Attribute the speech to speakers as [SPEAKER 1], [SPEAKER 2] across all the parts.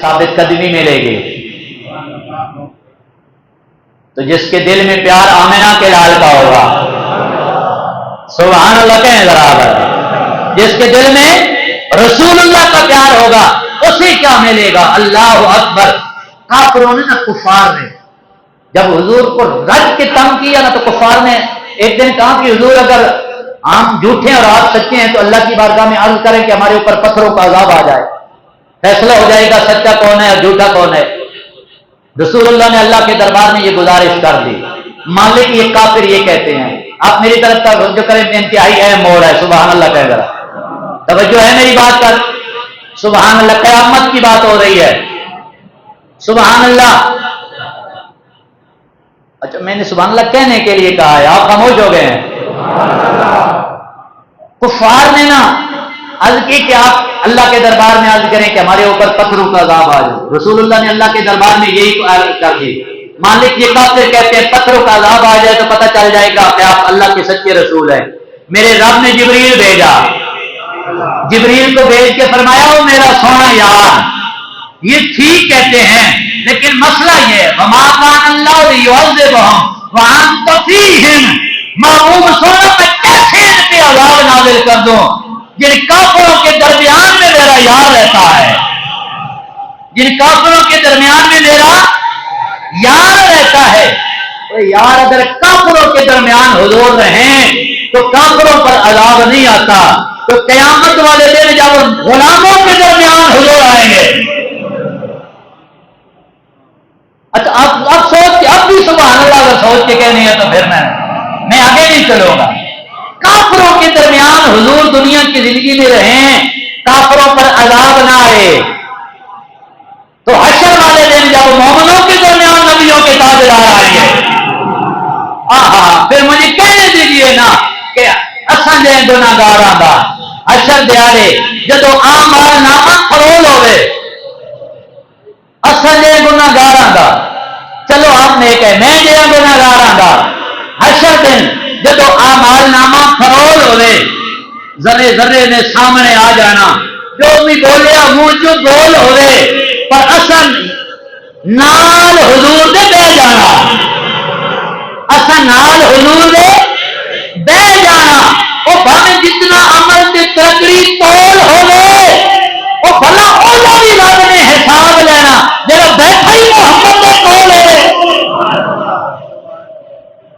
[SPEAKER 1] ثابت قدمی ملے گی۔ تو جس کے دل میں پیار آمنہ کے لال کا ہوگا، سبحان اللہ کہیں ذرا آباد، جس کے دل میں رسول اللہ کا پیار ہوگا اسے کیا ملے گا؟ اللہ اکبر۔ کافروں نے نہ، کفار نے جب حضور کو رد کے تنگ کیا نا، تو کفار نے ایک دن کہا کہ حضور اگر ہم جھوٹے اور آپ سچے ہیں تو اللہ کی بارگاہ میں عرض کریں کہ ہمارے اوپر پتھروں کا عذاب آ جائے، فیصلہ ہو جائے گا سچا کون ہے اور جھوٹا کون ہے۔ رسول اللہ نے اللہ کے دربار میں یہ گزارش کر دی۔ مالک یہ کافر یہ کہتے ہیں، آپ میری طرف توجہ کریں، انتہائی اہم موڑ ہے، سبحان اللہ کہہ ذرا، توجہ ہے میری بات پر، سبحان اللہ، قیامت کی بات ہو رہی ہے، سبحان اللہ۔ اچھا میں نے سبحان اللہ کہنے کے لیے کہا ہے، آپ خاموش ہو گئے ہیں۔ کفار نے نا عرض کی کہ آپ اللہ کے دربار میں عرض کریں کہ ہمارے اوپر پتھروں کا عذاب آ جائے۔ رسول اللہ نے اللہ کے دربار میں یہی عرض کر دی۔ مالک یہ کافر کہتے ہیں پتھروں کا عذاب آ جائے تو پتہ چل جائے گا کہ آپ اللہ کے سچے رسول ہیں۔ میرے رب نے جبریل بھیجا، جبریل کو بھیج کے فرمایا وہ میرا سونا یار یہ ٹھیک کہتے ہیں، لیکن مسئلہ یہ ہے وما کان اللہ لیعذبہم وانت فیہم، معموم سونا میں کیسے ان پہ عذاب نازل کر دوں جن کافروں کے درمیان میں میرا یار رہتا ہے، جن کافروں کے درمیان میں میرا یار رہتا ہے۔ تو یار اگر کافروں کے درمیان حضور رہیں تو کافروں پر عذاب نہیں آتا، تو قیامت والے دن جب غلاموں کے درمیان حضور آئیں گے۔ اچھا اب سوچ کے، اب بھی سبحان اللہ اگر سوچ کے کہنی ہے تو پھر میں آگے نہیں چلوں گا۔ کافروں کے درمیان حضور دنیا کی زندگی میں رہیں، کافروں پر عذاب نہ آئے، تو حشر والے دن جب مومنوں کے درمیان نبیوں کے تاجدار آئیں گے، پھر مجھے کہنے دیجیے نا کہ اساں جے گناہگاراں دا حشر دیارے جدو اعمال نامہ فرول ہوئے، اساں جے گناہگاراں دا، چلو آپ نے کہے میں جے گناہگاراں دا حشر دن جدو اعمال نامہ فرول ہوئے، ذرے ذرے نے سامنے آ جانا، جو بھی بولیا منہ جو بول ہوئے، پر اساں نال حضور دے بہ جانا، اساں نال حضور دے بہ جانا، وہ بھاویں جتنا عمل تے تکڑی تول ہوئے، وہ بھلا اولا بھی رب نے حساب لینا جڑا بیٹھا ہی محمد دے کول ہے۔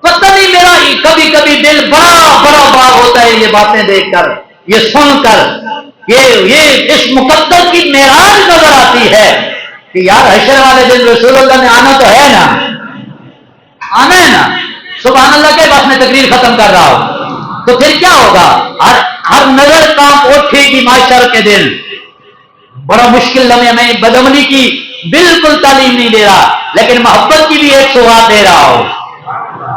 [SPEAKER 1] پتہ نہیں میرا کبھی کبھی دل بڑا بڑا باغ ہوتا ہے یہ باتیں دیکھ کر، یہ سن کر، یہ اس مقدس کی معراج نظر آتی ہے کہ یار حشر والے دن رسول اللہ نے آنا تو ہے نا، آنا ہے نا، سبحان اللہ کے بس میں تقریر ختم کر رہا ہوں۔ تو پھر کیا ہوگا؟ ہر نظر کام اٹھے گی معاشر کے دن، بڑا مشکل لمحے، میں بدعملی کی بالکل تعلیم نہیں دے رہا لیکن محبت کی بھی ایک سوغات دے رہا ہوں۔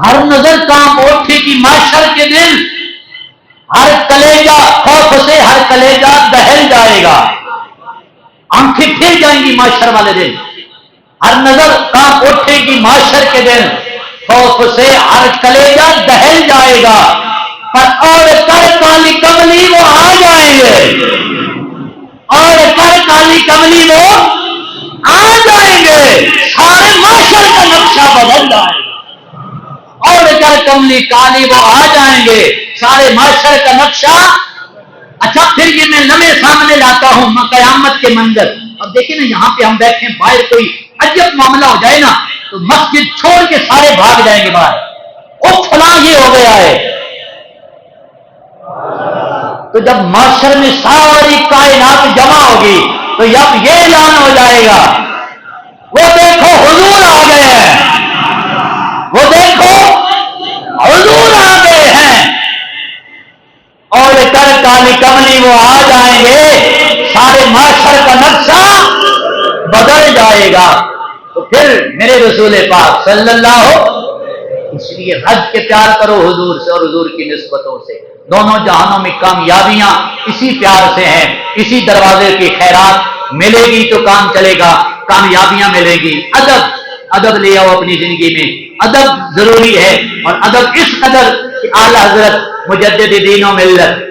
[SPEAKER 1] ہر نظر کام اٹھے گی معاشر کے دن، ہر کلیجہ خوف سے ہر کلیجہ دہل جائے گا، آنکھیں پھر جائیں گی معاشر والے دن، ہر نظر کام اٹھے گی معاشر کے دن، خوف سے ہر کلیجہ دہل جائے گا، پر اور کر کالی کملی وہ آ جائیں گے، اور کر کالی کملی وہ آ جائیں گے، سارے معاشر کا نقشہ بدل جائے گا، اور کر کملی کالی وہ آ جائیں گے، سارے معاشر کا نقشہ۔ اچھا پھر یہ میں لمحے سامنے لاتا ہوں قیامت کے منظر۔ اب دیکھیں نا یہاں پہ ہم بیٹھے باہر کوئی عجب معاملہ ہو جائے نا تو مسجد چھوڑ کے سارے بھاگ جائیں گے باہر، او فلاں یہ ہو گیا ہے۔ تو جب معاشر میں ساری کائنات جمع ہوگی تو اب یہ اعلان ہو جائے گا وہ دیکھو حضور آ گئے ہیں، وہ دیکھو حضور آ گئے ہیں، اور کر کالی کملی وہ آ جائیں گے، سارے معاشر کا نقشہ بدل جائے گا۔ تو پھر میرے رسول پاک صلی اللہ ہو، اس لیے رج کے پیار کرو حضور سے اور حضور کی نسبتوں سے، دونوں جہانوں میں کامیابیاں اسی پیار سے ہیں، اسی دروازے کی خیرات ملے گی تو کام چلے گا، کامیابیاں ملے گی۔ ادب لے آؤ اپنی زندگی میں، ادب ضروری ہے، اور ادب اس قدر کہ اعلی حضرت مجدد دین و ملت